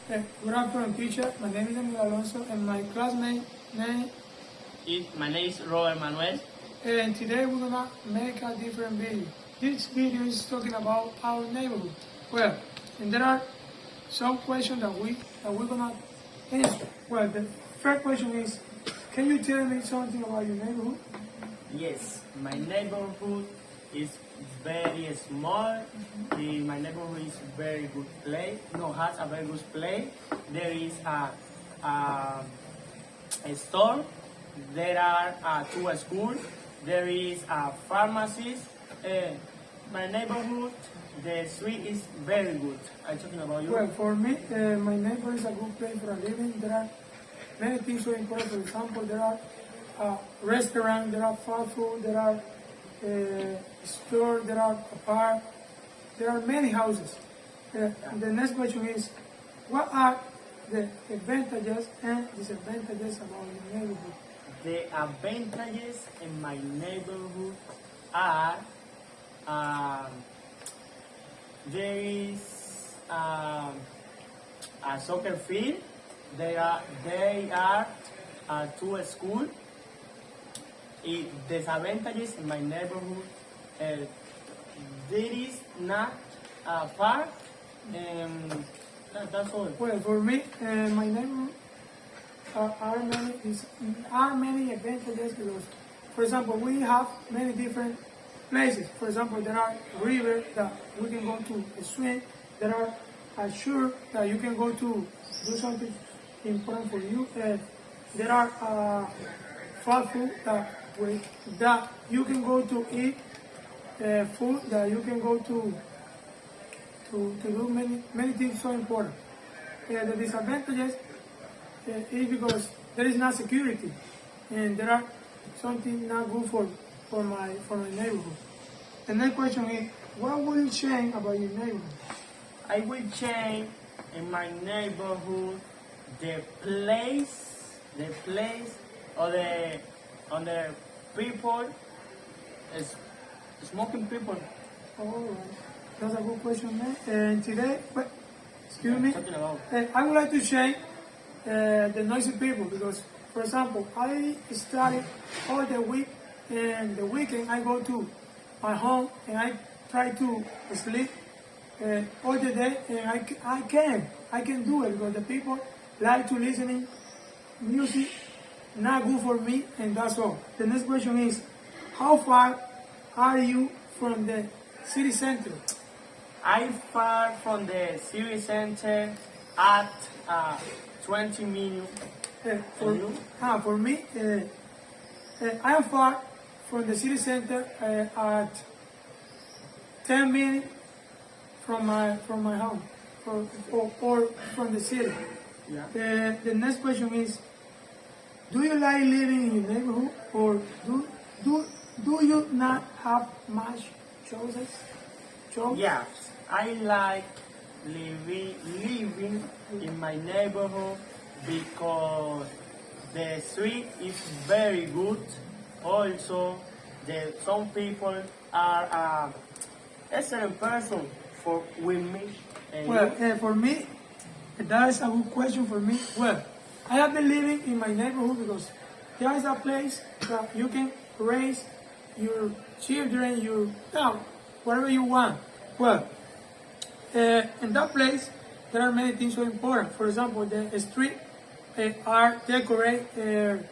Good afternoon, teacher. My name is Manuel Alonso, and my classmate name. My name is Roberth Manuel. And today we're gonna make a different video. This video is talking about our neighborhood. Well, and there are some questions that we're gonna answer. Well, the first question is, can you tell me something about your neighborhood? Yes, my neighborhood is very small. My neighborhood is very good place. No, has a very good place. There is a store. There are two schools. There is a pharmacy. My neighborhood, the street is very good. I'm talking about you. Well, for me, my neighborhood is a good place for a living. There are many things so important. For example, there are restaurants, there are fast food, there are stores, there are a park, there are many houses. The next question is, what are the advantages and disadvantages about your neighborhood? The advantages in my neighborhood are there is a soccer field. They are two schools. Disadvantages in my neighborhood. There is not a park. That's all. Well, for me, my neighborhood are many advantages because, for example, we have many different places. For example, there are rivers that we can go to swim. There are shore that you can go to do something important for you. There are fast food that you can go to eat, food that you can go to do many things so important. The disadvantages is because there is not security, and there are something not good for my neighborhood. The next question is, what will you change about your neighborhood? I will change in my neighborhood the place or the people, smoking people. All right, that's a good question, man. And today, excuse me, Talking about. I would like to change the noisy people because, for example, I study all the week, and the weekend I go to my home and I try to sleep all the day, and I can do it because the people like to listening music, not good for me, and that's all. The next question is, how far are you from the city center? I'm far from the city center at 20 minutes. For me, I am far from the city center at 10 minutes from my home, or from the city. Yeah. The next question is, do you like living in your neighborhood, or do you not have much choices? Yes, I like living in my neighborhood because the street is very good. Also, some people are excellent person with me. Well, for me, that is a good question for me. Well, I have been living in my neighborhood because there is a place that you can raise your children, whatever you want. Well, in that place, there are many things so important. For example, the street are decorated,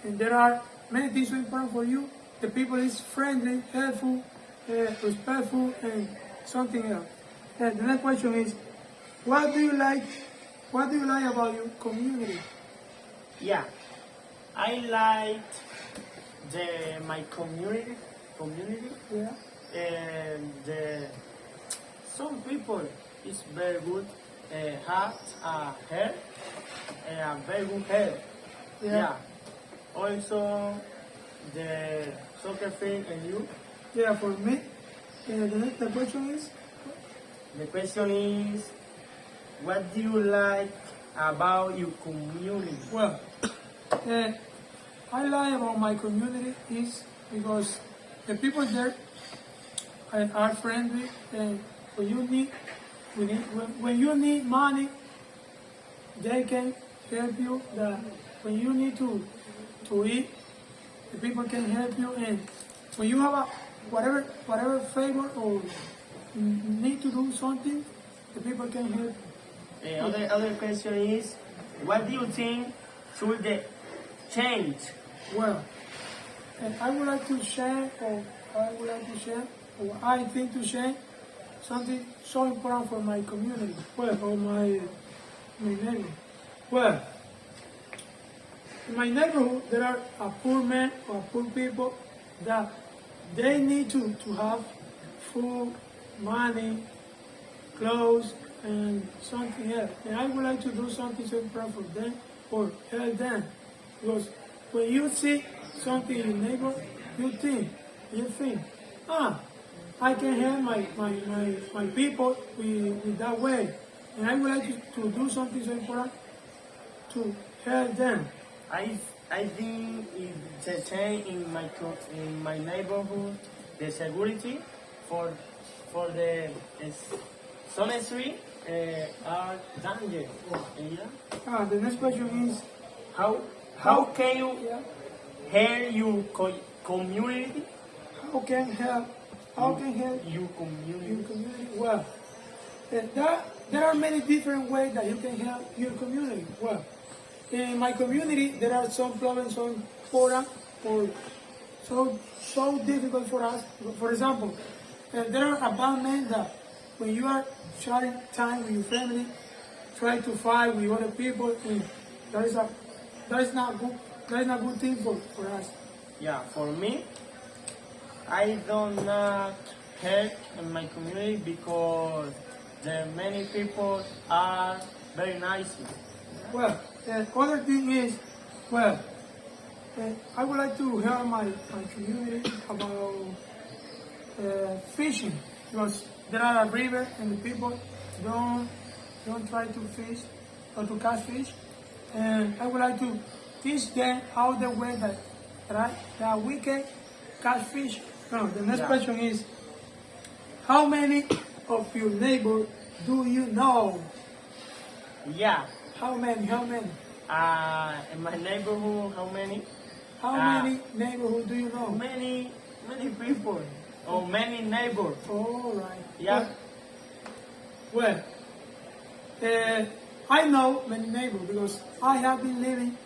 and there are many things so important for you. The people is friendly, helpful, respectful, and something else. The next question is, what do you like about your community? Yeah, I like my community. Yeah. And some people is very good, have a hair, a very good hair. Yeah. Also, the soccer field and you. Yeah, for me, the question is, The question is, what do you like about your community? well, I like about my community is because the people there are friendly, and when you need money, they can help you. That when you need to eat, the people can help you. And when you have a whatever favor or need to do something, the people can help. The other question is, what do you think should the change? Well, and I would like to share, or I think to share something so important for my community, well, or my neighbor. Well, in my neighborhood, there are a poor man or poor people that they need to have food, money, clothes, and something else. And I would like to do something so important for them or help them. Because when you see something in your neighbor, you think, I can help my people with that way. And I would like to do something so important to help them. I think it's the same in my neighborhood. The security for the Sun Street are danger. Yeah. The next question is, How can you help your community? how can help Your community. your community? Well, there are many different ways that you can help your community. Well, in my community, there are some problems so important or so difficult for us. For example, there are about men that when you are sharing time with your family, try to fight with other people, and that is not good. That is not good thing for us. Yeah, for me, I do not help in my community because the many people are very nice. Well, the other thing is, well, I would like to help my community about fishing, because there are a river and the people don't try to fish or to catch fish, and I would like to teach them how the way that we can catch fish. Now, the next question is, how many of your neighbors do you know? Yeah. How many? In my neighborhood, how many? How many neighborhoods do you know? Many people. Or many neighbors. All right. Yeah. Well, I know many neighbors because I have been living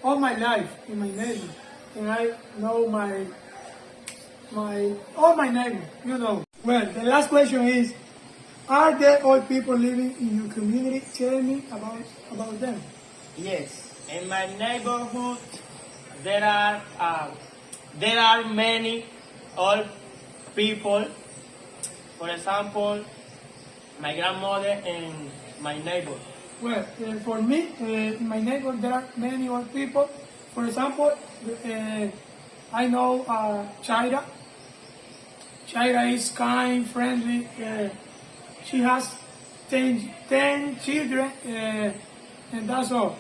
all my life in my neighborhood, and I know all my neighbors. You know. Well, the last question is: are there all people living in your community? Tell me about them. Yes. In my neighborhood, there are many old people. For example, my grandmother and my neighbor. Well, for me, in my neighborhood, there are many old people. For example, I know Chaira. Chaira is kind, friendly. She has 10 children, and that's all.